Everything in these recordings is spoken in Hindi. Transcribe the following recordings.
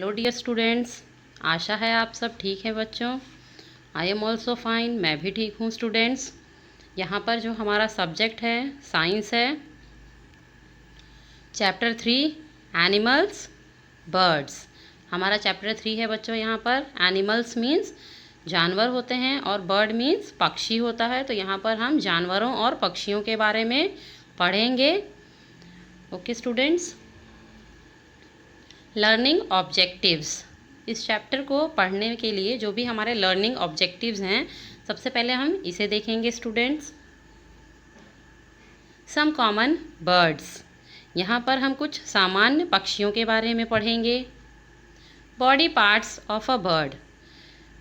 हेलो डियर स्टूडेंट्स, आशा है आप सब ठीक हैं बच्चों। आई एम ऑल्सो फाइन, मैं भी ठीक हूँ स्टूडेंट्स। यहाँ पर जो हमारा सब्जेक्ट है साइंस है, चैप्टर 3 एनिमल्स बर्ड्स। हमारा चैप्टर 3 है बच्चों। यहाँ पर एनिमल्स मीन्स जानवर होते हैं और बर्ड मीन्स पक्षी होता है। तो यहाँ पर हम जानवरों और पक्षियों के बारे में पढ़ेंगे। Okay students, learning objectives. इस चैप्टर को पढ़ने के लिए जो भी हमारे लर्निंग ऑब्जेक्टिव्स हैं, सबसे पहले हम इसे देखेंगे स्टूडेंट्स। Some common birds. यहाँ पर हम कुछ सामान्य पक्षियों के बारे में पढ़ेंगे। Body parts of a bird.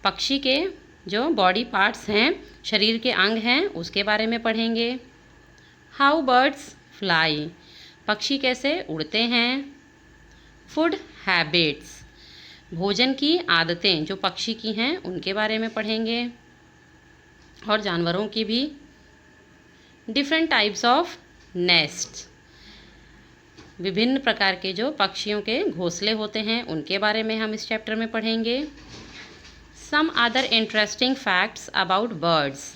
पक्षी के जो बॉडी पार्ट्स हैं, शरीर के अंग हैं, उसके बारे में पढ़ेंगे। How birds fly. पक्षी कैसे उड़ते हैं। Food habits. भोजन की आदतें जो पक्षी की हैं उनके बारे में पढ़ेंगे और जानवरों की भी। Different types of nest. विभिन्न प्रकार के जो पक्षियों के घोंसले होते हैं उनके बारे में हम इस चैप्टर में पढ़ेंगे। Some other interesting facts about birds.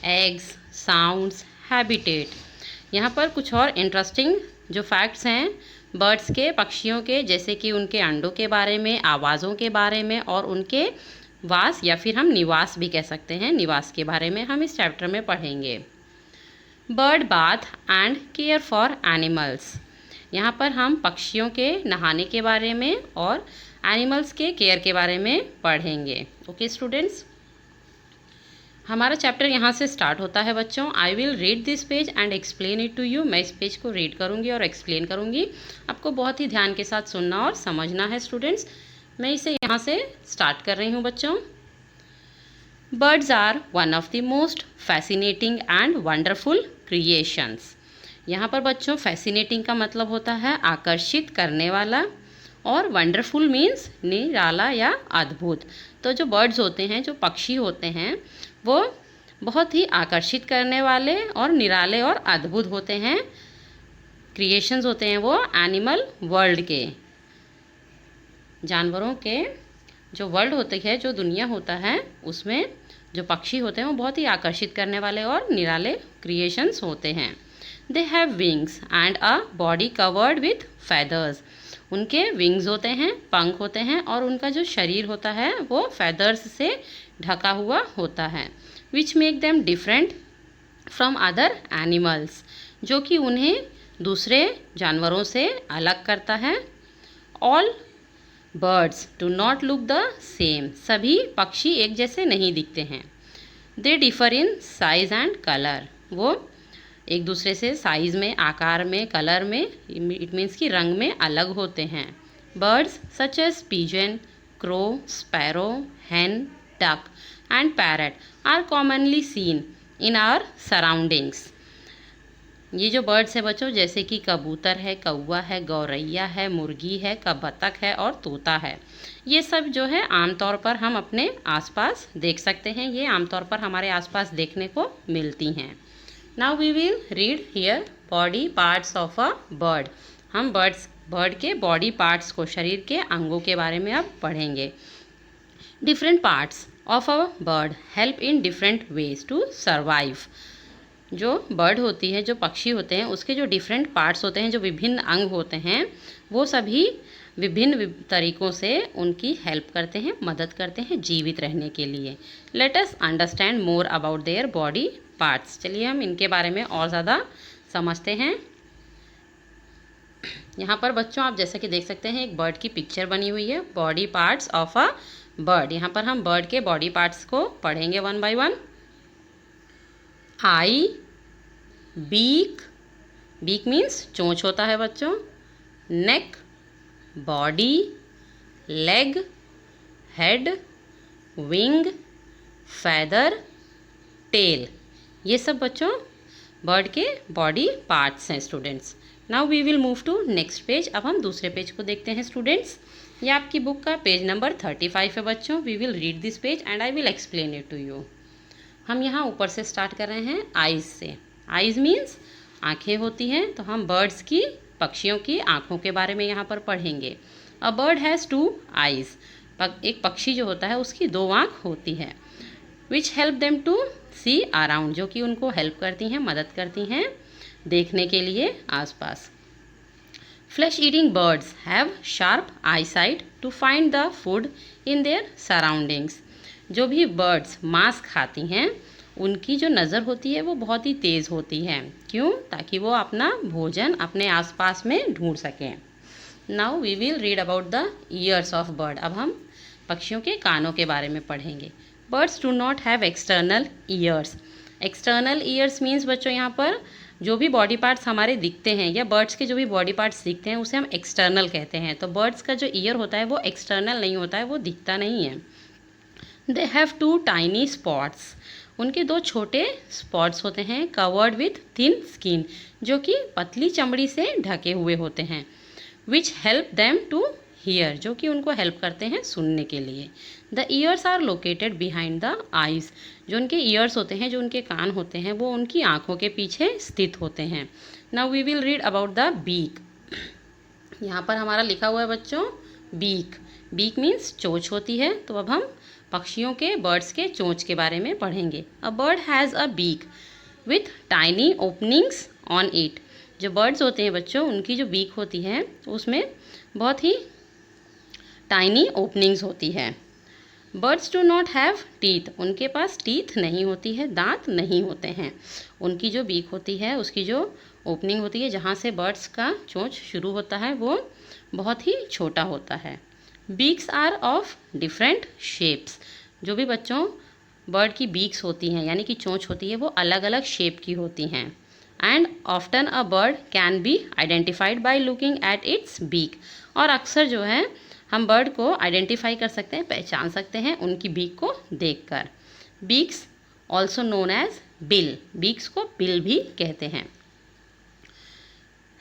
Eggs, sounds, habitat. यहाँ पर कुछ और इंटरेस्टिंग जो फैक्ट्स हैं बर्ड्स के, पक्षियों के, जैसे कि उनके अंडों के बारे में, आवाज़ों के बारे में और उनके वास या फिर हम निवास भी कह सकते हैं, निवास के बारे में हम इस चैप्टर में पढ़ेंगे। Bird bath and care for animals. यहाँ पर हम पक्षियों के नहाने के बारे में और एनिमल्स के केयर के बारे में पढ़ेंगे। ओके स्टूडेंट्स, हमारा चैप्टर यहाँ से स्टार्ट होता है बच्चों। I will read this page and explain it to you. मैं इस पेज को रीड करूँगी और एक्सप्लेन करूँगी। आपको बहुत ही ध्यान के साथ सुनना और समझना है स्टूडेंट्स। मैं इसे यहाँ से स्टार्ट कर रही हूँ बच्चों। Birds are one of the most fascinating and wonderful creations. यहाँ पर बच्चों फैसिनेटिंग का मतलब होता है आकर्षित करने वाला और वंडरफुल मीन्स निराला या अद्भुत। तो जो बर्ड्स होते हैं, जो पक्षी होते हैं, वो बहुत ही आकर्षित करने वाले और निराले और अद्भुत होते हैं। क्रिएशंस होते हैं वो एनिमल वर्ल्ड के, जानवरों के जो वर्ल्ड होती है, जो दुनिया होता है, उसमें जो पक्षी होते हैं वो बहुत ही आकर्षित करने वाले और निराले क्रिएशंस होते हैं। They have wings and a body covered with feathers. उनके विंग्स होते हैं, पंख होते हैं और उनका जो शरीर होता है वो फेदर्स से ढका हुआ होता है। Which make them different from other animals. जो कि उन्हें दूसरे जानवरों से अलग करता है। All birds do not look the same. सभी पक्षी एक जैसे नहीं दिखते हैं। They differ in size and colour. वो एक दूसरे से साइज़ में, आकार में, कलर में, इट मीन्स कि रंग में अलग होते हैं। Birds such as pigeon, crow, sparrow, hen, duck and parrot are commonly seen in our surroundings. ये जो बर्ड्स है बच्चों, जैसे कि कबूतर है, कौवा है, गौरैया है, मुर्गी है, बतख है और तोता है, ये सब जो है आमतौर पर हम अपने आसपास देख सकते हैं। ये आमतौर पर हमारे आसपास देखने को मिलती हैं। Now we will read here body parts of a bird. हम बर्ड के बॉडी पार्ट्स को, शरीर के अंगों के बारे में अब पढ़ेंगे। Different parts of a bird help in different ways to survive. जो बर्ड होती है, जो पक्षी होते हैं, उसके जो डिफरेंट पार्ट्स होते हैं, जो विभिन्न अंग होते हैं, वो सभी विभिन्न तरीक़ों से उनकी हेल्प करते हैं, मदद करते हैं जीवित रहने के लिए। Let us understand more about their body parts. चलिए हम इनके बारे में और ज़्यादा समझते हैं। यहाँ पर बच्चों आप जैसा कि देख सकते हैं एक बर्ड की पिक्चर बनी हुई है। Body parts of a bird. यहाँ पर हम बर्ड के बॉडी पार्ट्स को पढ़ेंगे one by one. Eye, beak, beak means चोंच होता है बच्चों। Neck, body, leg, head, wing, feather, tail. ये सब बच्चों बर्ड के बॉडी पार्ट्स हैं students. Now we will move to next page. अब हम दूसरे पेज को देखते हैं स्टूडेंट्स। ये आपकी बुक का पेज नंबर 35 है बच्चों। We will read this page and I will explain it to you. हम यहाँ ऊपर से स्टार्ट कर रहे हैं आइज़ से। आइज़ मीन्स आँखें होती हैं, तो हम बर्ड्स की, पक्षियों की आँखों के बारे में यहाँ पर पढ़ेंगे। अ बर्ड हैज़ 2 आइज़, एक पक्षी जो होता है उसकी 2 आँख होती है। Which help them to see around, जो कि उनको हेल्प करती हैं, मदद करती हैं देखने के लिए आसपास। Flesh eating birds have sharp eyesight to find the food in their surroundings. जो भी बर्ड्स मांस खाती हैं उनकी जो नज़र होती है वो बहुत ही तेज़ होती है। क्यों? ताकि वो अपना भोजन अपने आसपास में ढूंढ सकें। Now we will read about the ears of bird. अब हम पक्षियों के कानों के बारे में पढ़ेंगे। Birds do not have external ears. External ears means बच्चों यहाँ पर जो भी बॉडी पार्ट्स हमारे दिखते हैं या बर्ड्स के जो भी बॉडी पार्ट्स दिखते हैं उसे हम एक्सटर्नल कहते हैं। तो बर्ड्स का जो ईयर होता है वो एक्सटर्नल नहीं होता है, वो दिखता नहीं है। They have 2 tiny spots. उनके 2 छोटे स्पॉट्स होते हैं कवर्ड विथ थिन स्किन, जो कि पतली चमड़ी से ढके हुए होते हैं। Which help them to hear, जो कि उनको हेल्प करते हैं सुनने के लिए। The ears are located behind the eyes. जो उनके ईयर्स होते हैं, जो उनके कान होते हैं, वो उनकी आँखों के पीछे स्थित होते हैं। Now we will read about the beak. यहाँ पर हमारा लिखा हुआ है बच्चों बीक। बीक मीन्स चोंच होती है। तो अब हम पक्षियों के, बर्ड्स के चोंच के बारे में पढ़ेंगे। A bird has a beak with tiny openings on it. जो बर्ड्स होते हैं बच्चों, उनकी जो बीक होती है उसमें बहुत ही टाइनी ओपनिंग्स होती है। Birds do not have teeth. उनके पास टीथ नहीं होती है, दांत नहीं होते हैं। उनकी जो बीक होती है, उसकी जो ओपनिंग होती है, जहाँ से बर्ड्स का चोंच शुरू होता है, वो बहुत ही छोटा होता है। Beaks are of different shapes. जो भी बच्चों बर्ड की बीक्स होती हैं यानी कि चोंच होती है, वो अलग अलग शेप की होती हैं। And often a bird can be identified by looking at its beak. और अक्सर जो है हम बर्ड को आइडेंटिफाई कर सकते हैं, पहचान सकते हैं उनकी बीक को देखकर। Beaks also known as bill. Beaks को बिल भी कहते हैं।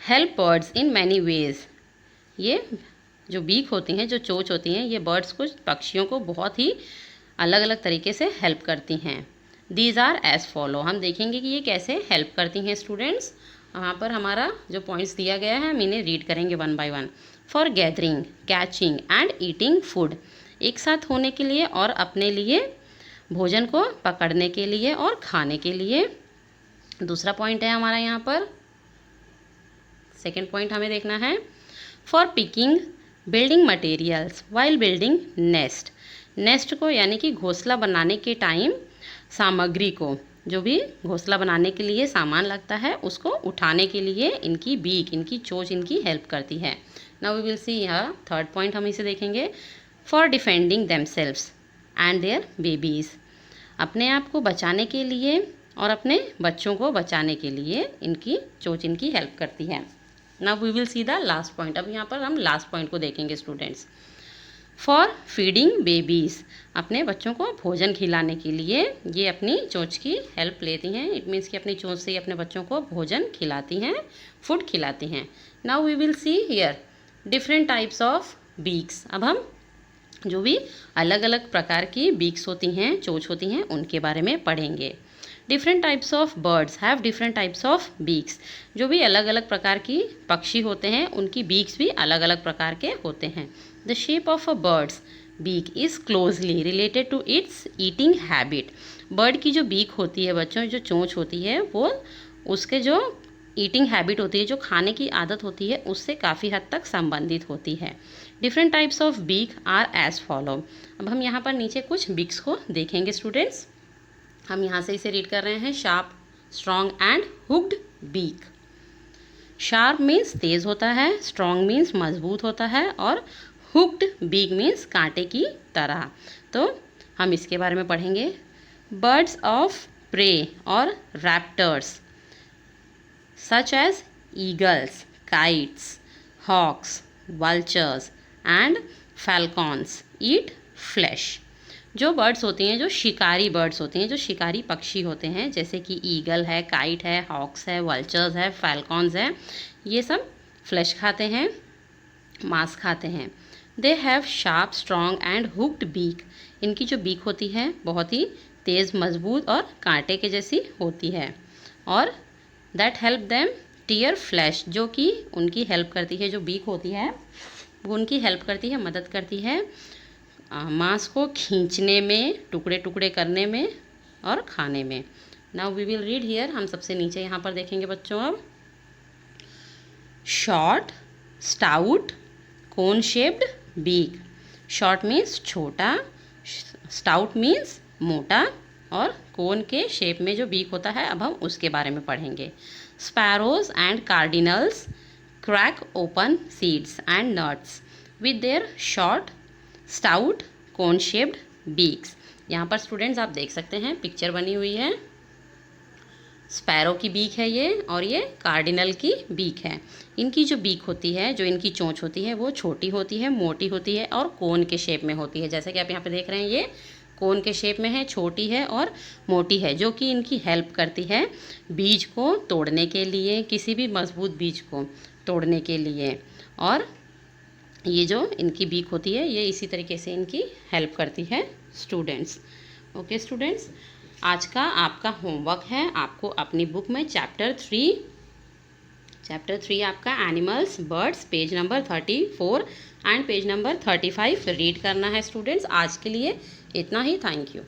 Help birds in many ways. ये जो बीक होती हैं, जो चोंच होती हैं, ये बर्ड्स को, पक्षियों को बहुत ही अलग अलग तरीके से हेल्प करती हैं। These are as follow. हम देखेंगे कि ये कैसे हेल्प करती हैं स्टूडेंट्स। यहाँ पर हमारा जो पॉइंट्स दिया गया है हम इन्हें रीड करेंगे one by one. For gathering, catching and eating food. एक साथ होने के लिए और अपने लिए, भोजन को पकड़ने के लिए और खाने के लिए। दूसरा पॉइंट है हमारा यहाँ पर, सेकेंड पॉइंट हमें देखना है। For picking, building materials while building nest. Nest को यानी कि घोंसला बनाने के टाइम सामग्री को, जो भी घोंसला बनाने के लिए सामान लगता है, उसको उठाने के लिए इनकी बीक, इनकी चोंच इनकी हेल्प करती है। नाउ वी विल सी यहाँ थर्ड पॉइंट हम इसे देखेंगे। For defending themselves and there babies. अपने आप को बचाने के लिए और अपने बच्चों को बचाने के लिए इनकी चोंच इनकी हेल्प करती है। Now we will see the last point. अब यहाँ पर हम लास्ट पॉइंट को देखेंगे स्टूडेंट्स। For feeding babies. अपने बच्चों को भोजन खिलाने के लिए ये अपनी चोंच की हेल्प लेती हैं। इट मीन्स कि अपनी चोंच से ही अपने बच्चों को भोजन खिलाती हैं, फूड खिलाती हैं। Now we will see here different types of beaks. अब हम जो भी अलग अलग प्रकार की बीक्स होती हैं, चोंच होती हैं, उनके बारे में पढ़ेंगे। Different types of birds have different types of beaks. जो भी अलग अलग प्रकार की पक्षी होते हैं उनकी बीक्स भी अलग अलग प्रकार के होते हैं। The shape of a bird's beak is closely related to its eating habit. Bird की जो बीक होती है बच्चों, जो चोंच होती है, वो उसके जो ईटिंग हैबिट होती है, जो खाने की आदत होती है, उससे काफ़ी हद तक संबंधित होती है। Different types of beak are as follow. अब हम यहाँ पर नीचे कुछ बीक्स को देखेंगे स्टूडेंट्स। हम यहाँ से इसे रीड कर रहे हैं। Sharp, strong and hooked beak. Sharp means तेज़ होता है, स्ट्रॉन्ग मीन्स मजबूत होता है, और हुक्ड बीक मीन्स कांटे की तरह। तो हम इसके बारे में पढ़ेंगे। बर्ड्स ऑफ प्रे और raptors such as eagles, kites, hawks, vultures and falcons eat flesh. जो बर्ड्स होती हैं, जो शिकारी बर्ड्स होती हैं, जो शिकारी पक्षी होते हैं, जैसे कि ईगल है, काइट है, हॉक्स है, वल्चर्स है, फैल्कॉन्स है, ये सब फ्लैश खाते हैं, मांस खाते हैं। They have sharp, strong and hooked beak. इनकी जो बीक होती है बहुत ही तेज़, मजबूत और कांटे के जैसी होती है। और that help them tear flesh, जो कि उनकी हेल्प करती है, जो बीक होती है वो उनकी हेल्प करती है, मदद करती है मांस को खींचने में, टुकड़े टुकड़े करने में और खाने में। Now we will read here, हम सबसे नीचे यहाँ पर देखेंगे बच्चों अब। Short, stout, cone shaped, beak. Short means छोटा, स्टाउट मीन्स मोटा, और कोन के शेप में जो बीक होता है अब हम उसके बारे में पढ़ेंगे। Sparrows and cardinals crack open seeds and nuts with their short, stout, cone shaped beaks. यहाँ पर स्टूडेंट्स आप देख सकते हैं पिक्चर बनी हुई है। स्पैरो की बीक है ये, और ये कार्डिनल की बीक है। इनकी जो बीक होती है, जो इनकी चोंच होती है, वो छोटी होती है, मोटी होती है और कोन के शेप में होती है। जैसे कि आप यहाँ पे देख रहे हैं, ये कोन के शेप में है, छोटी है और मोटी है, जो कि इनकी हेल्प करती है बीज को तोड़ने के लिए, किसी भी मजबूत बीज को तोड़ने के लिए। और ये जो इनकी बीक होती है, ये इसी तरीके से इनकी हेल्प करती है स्टूडेंट्स। ओके स्टूडेंट्स, आज का आपका होमवर्क है, आपको अपनी बुक में चैप्टर 3 आपका animals birds page number 34 and page number 35 read करना है स्टूडेंट्स। आज के लिए इतना ही। Thank you.